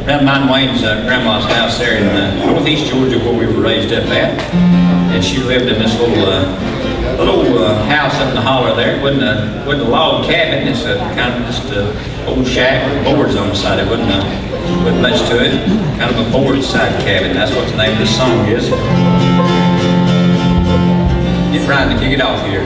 around mine and Wayne's grandma's house there in northeast Georgia where we were raised up at. And she lived in this little house up in the holler there. It wasn't a log cabin. It's kind of just an old shack with boards on the side. It wasn't much to it. Kind of a boardside cabin. That's what the name of this song is. Get Brian to kick it off here.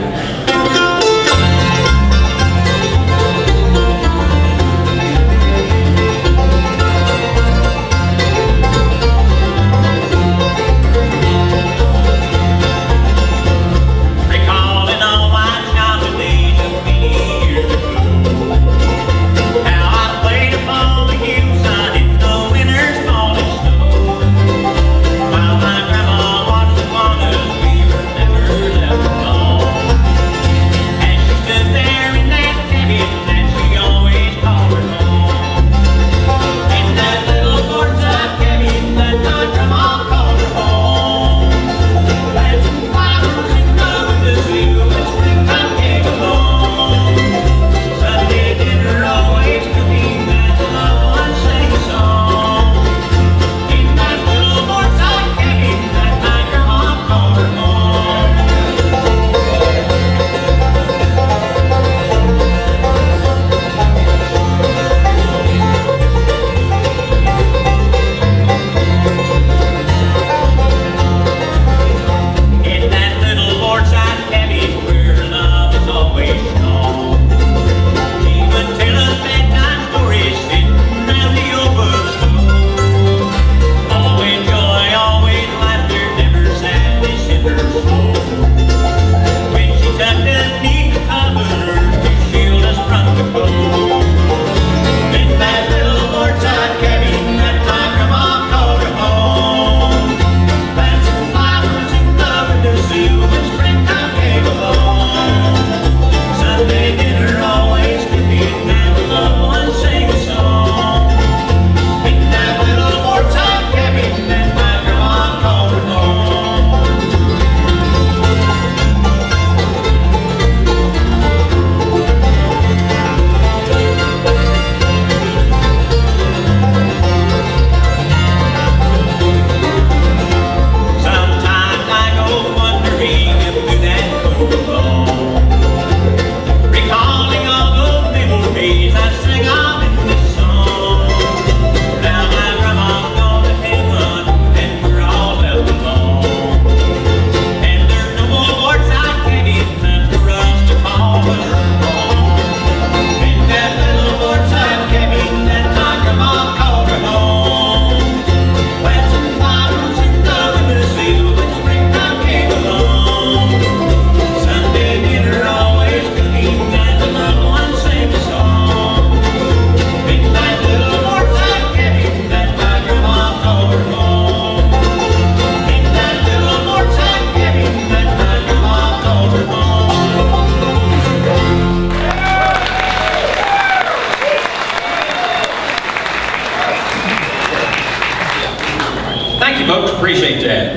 Appreciate that.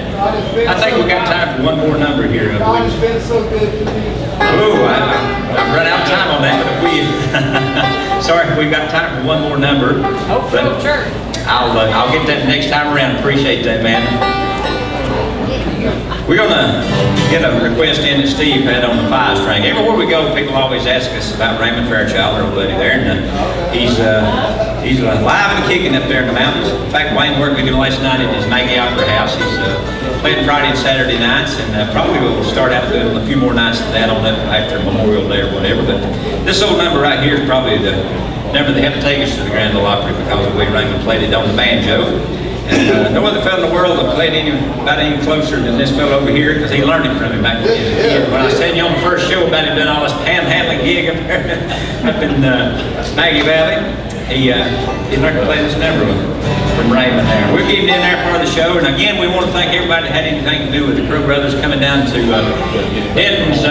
I think we've got time for one more number here. God has been so good to me. Oh, I've run out of time on that, but if we, sorry, we've got time for one more number. Oh, sure. I'll get that next time around. Appreciate that, man. We're gonna get a request in that Steve had on the 5-string. Everywhere we go, people always ask us about Raymond Fairchild, our buddy there, and he's live and kicking up there in the mountains. In fact, Wayne worked with him last night at his Maggie Opera House. He's playing Friday and Saturday nights, and probably will start out doing a few more nights than that on that after Memorial Day or whatever. But this old number right here is probably the number they have to take us to the Grand Ole Opry because the way Raymond played it on the banjo. And no other fellow in the world that played about any closer than this fellow over here, because he learned it from him back when he was a kid. When I was telling you on the first show about him doing all this panhandling gig up there, up in Maggie Valley, he learned to play this number from Raymond there. We'll get him in there part of the show. And again, we want to thank everybody that had anything to do with the Crowe Brothers coming down to Denton's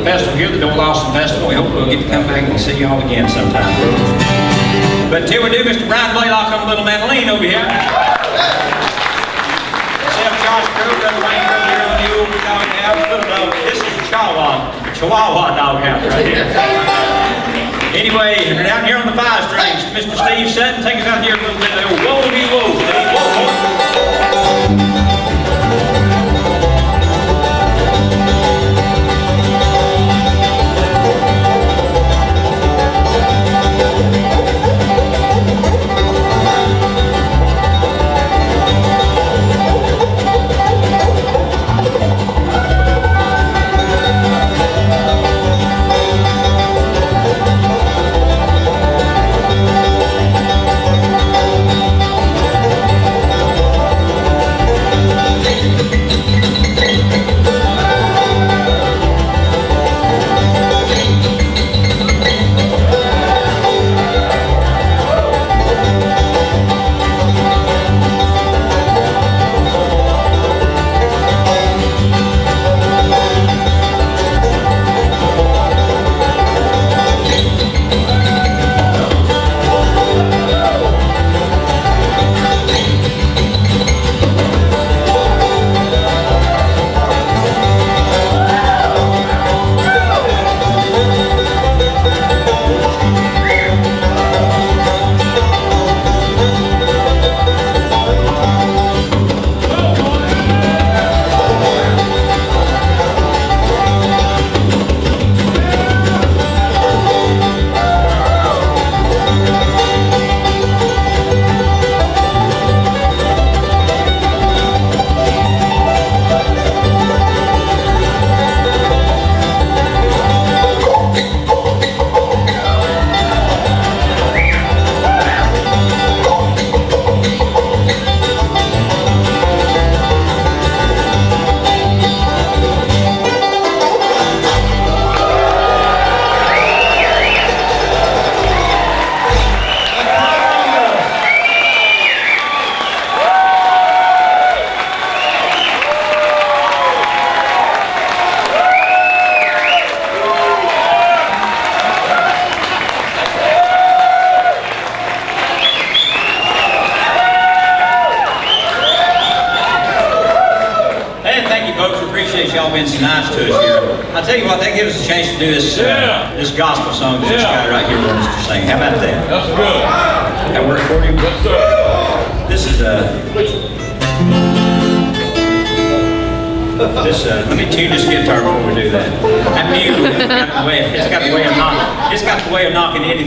festival here, the Dole Awesome Festival. We hope we'll get to come back and see y'all again sometime. But until we do, Mr. Brian Blaylock on the little mandolin over here. Chef Josh Crowe, Brother Wayne over here on the old dog house. Little dog. This is the Chihuahua dog house right here. Anyway, we're down here on the 5 strings. Mr. Steve Sutton, take us out here a little bit of the old appreciate y'all being so nice to us here. I'll tell you what, that gives us a chance to do this this gospel song that this guy right here wants us to sing. How about that? That's good. That work for you? Yes, sir. This is let me tune this guitar before we do that. That mule, it's got the way of knocking anything.